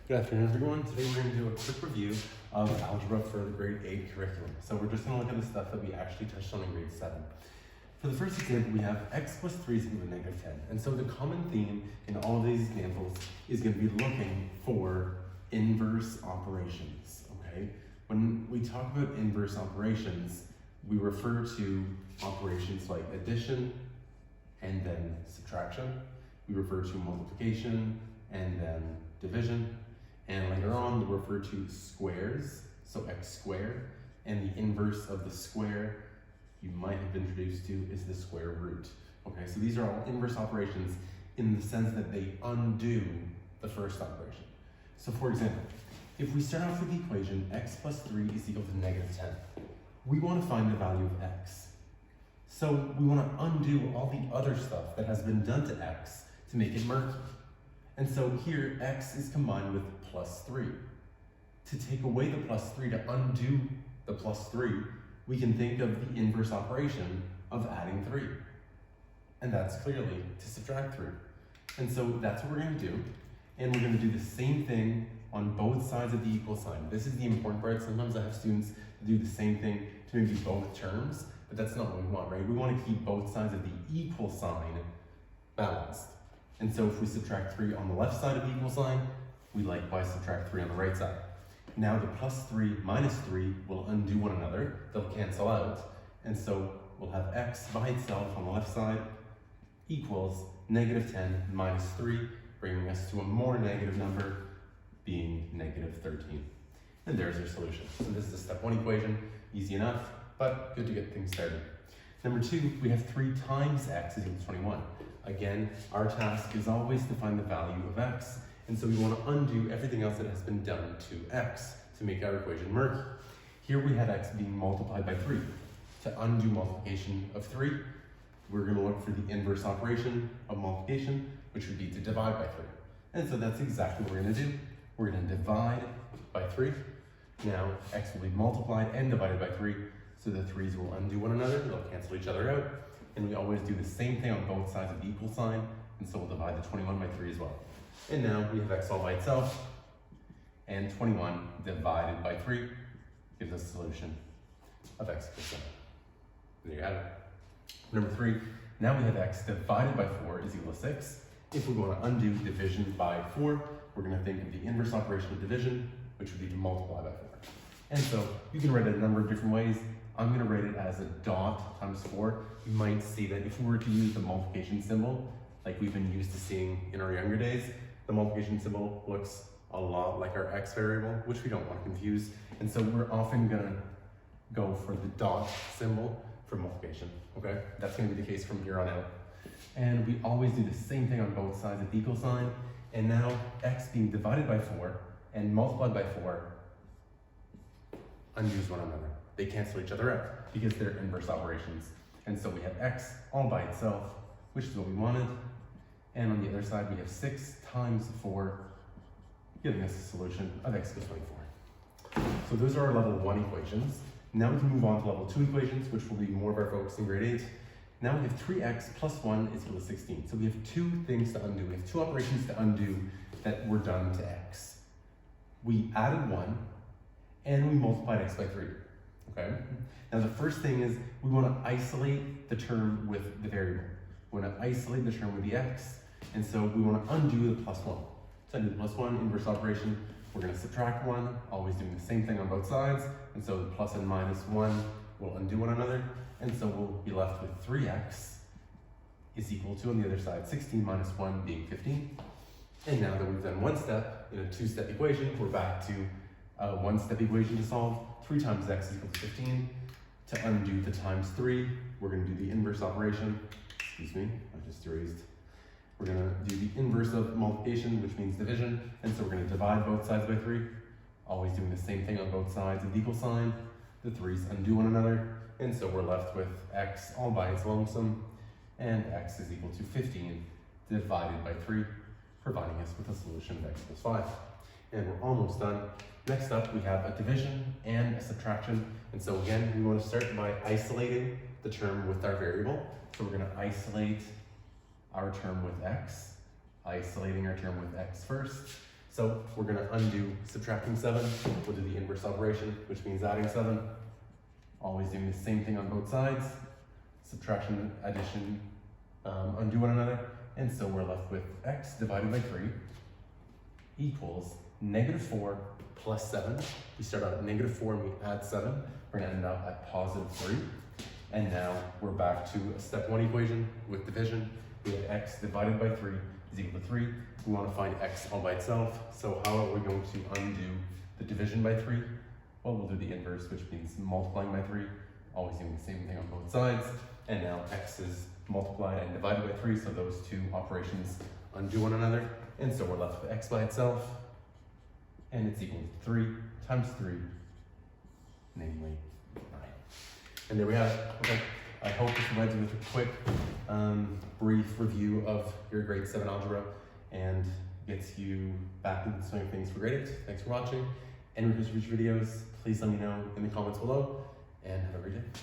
Good afternoon, everyone. Today we're going to do a quick review of Algebra for the grade 8 curriculum. So we're just going to look at the stuff that we actually touched on in grade 7. For the first example, we have x plus 3 is equal to negative 10. And so the common theme in all of these examples is going to be looking for inverse operations, okay? When we talk about inverse operations, we refer to operations like addition and then subtraction. We refer to multiplication and then division. And later on, we refer to squares, so x squared, and the inverse of the square you might have been introduced to is the square root. Okay, so these are all inverse operations in the sense that they undo the first operation. So for example, if we start off with the equation x plus 3 is equal to negative 10, we want to find the value of x. So we want to undo all the other stuff that has been done to x to make it murky. And so here, x is combined with plus 3. To take away the plus 3, to undo the plus 3, we can think of the inverse operation of adding 3. And that's clearly to subtract 3. And so that's what we're going to do. And we're going to do the same thing on both sides of the equal sign. This is the important part. Sometimes I have students do the same thing to maybe both terms, but that's not what we want, right? We want to keep both sides of the equal sign balanced. And so if we subtract 3 on the left side of the equal sign, we likewise subtract 3 on the right side. Now the plus 3 minus 3 will undo one another. They'll cancel out. And so we'll have x by itself on the left side equals negative 10 minus 3, bringing us to a more negative number, being negative 13. And there's our solution. So this is a step 1 equation, easy enough, but good to get things started. Number 2, we have 3 times x is equal to 21. Again, our task is always to find the value of x, and so we want to undo everything else that has been done to x to make our equation murky. Here we had x being multiplied by 3. To undo multiplication of 3, we're going to look for the inverse operation of multiplication, which would be to divide by 3. And so that's exactly what we're going to do. We're going to divide by 3. Now, x will be multiplied and divided by 3, so the 3's will undo one another, they'll cancel each other out. And we always do the same thing on both sides of the equal sign, and so we'll divide the 21 by 3 as well. And now we have x all by itself, and 21 divided by 3 gives us a solution of x equals 7. There you have it. Number 3, now we have x divided by 4 is equal to 6. If we want to undo division by 4, we're going to think of the inverse operation of division, which would be to multiply by 4. And so you can write it a number of different ways. I'm going to write it as a dot times 4. You might see that if we were to use the multiplication symbol, like we've been used to seeing in our younger days, the multiplication symbol looks a lot like our x variable, which we don't want to confuse. And so we're often going to go for the dot symbol for multiplication, okay? That's going to be the case from here on out. And we always do the same thing on both sides of the equal sign. And now x being divided by 4 and multiplied by 4 undoes one another. They cancel each other out because they're inverse operations. And so we have x all by itself, which is what we wanted. And on the other side, we have 6 times 4, giving us a solution of x equals 24. So those are our level 1 equations. Now we can move on to level 2 equations, which will be more of our focus in grade 8. Now we have 3x plus 1 is equal to 16. So we have 2 things to undo. We have 2 operations to undo that were done to x. We added 1, and we multiplied x by 3. Okay? Now the first thing is we want to isolate the term with the variable. We want to isolate the term with the x, and so we want to undo the plus 1. To undo the plus 1 inverse operation, we're going to subtract 1, always doing the same thing on both sides, and so the plus and minus 1 will undo one another, and so we'll be left with 3x is equal to, on the other side, 16 minus 1 being 15. And now that we've done one step in a 2-step equation, we're back to a 1-step equation to solve. 3 times x is equal to 15. To undo the times 3, we're going to do the inverse operation. Excuse me, I just erased. We're going to do the inverse of multiplication, which means division. And so we're going to divide both sides by 3, always doing the same thing on both sides of the equal sign. The 3's undo one another. And so we're left with x all by its lonesome, and x is equal to 15 divided by 3, providing us with a solution of x equals 5. And we're almost done. Next up, we have a division and a subtraction. And so again, we want to start by isolating the term with our variable. So we're going to isolate our term with x, isolating our term with x first. So we're gonna undo subtracting 7. We'll do the inverse operation, which means adding 7. Always doing the same thing on both sides. Subtraction, addition, undo one another. And so we're left with x divided by 3 equals -4 plus 7. We start out at -4 and we add 7. We're gonna end up at +3. And now we're back to a step 1 equation with division. We have x divided by 3 is equal to 3. We want to find x all by itself. So how are we going to undo the division by 3? Well, we'll do the inverse, which means multiplying by 3. Always doing the same thing on both sides. And now x is multiplied and divided by 3, so those two operations undo one another. And so we're left with x by itself, and it's equal to 3 times 3, namely 9. And there we have it. Okay, I hope this provides you with a quick, brief review of your grade 7 algebra and gets you back into the swing of things for grade 8. Thanks for watching. Any requests for future videos, please let me know in the comments below, and have a great day.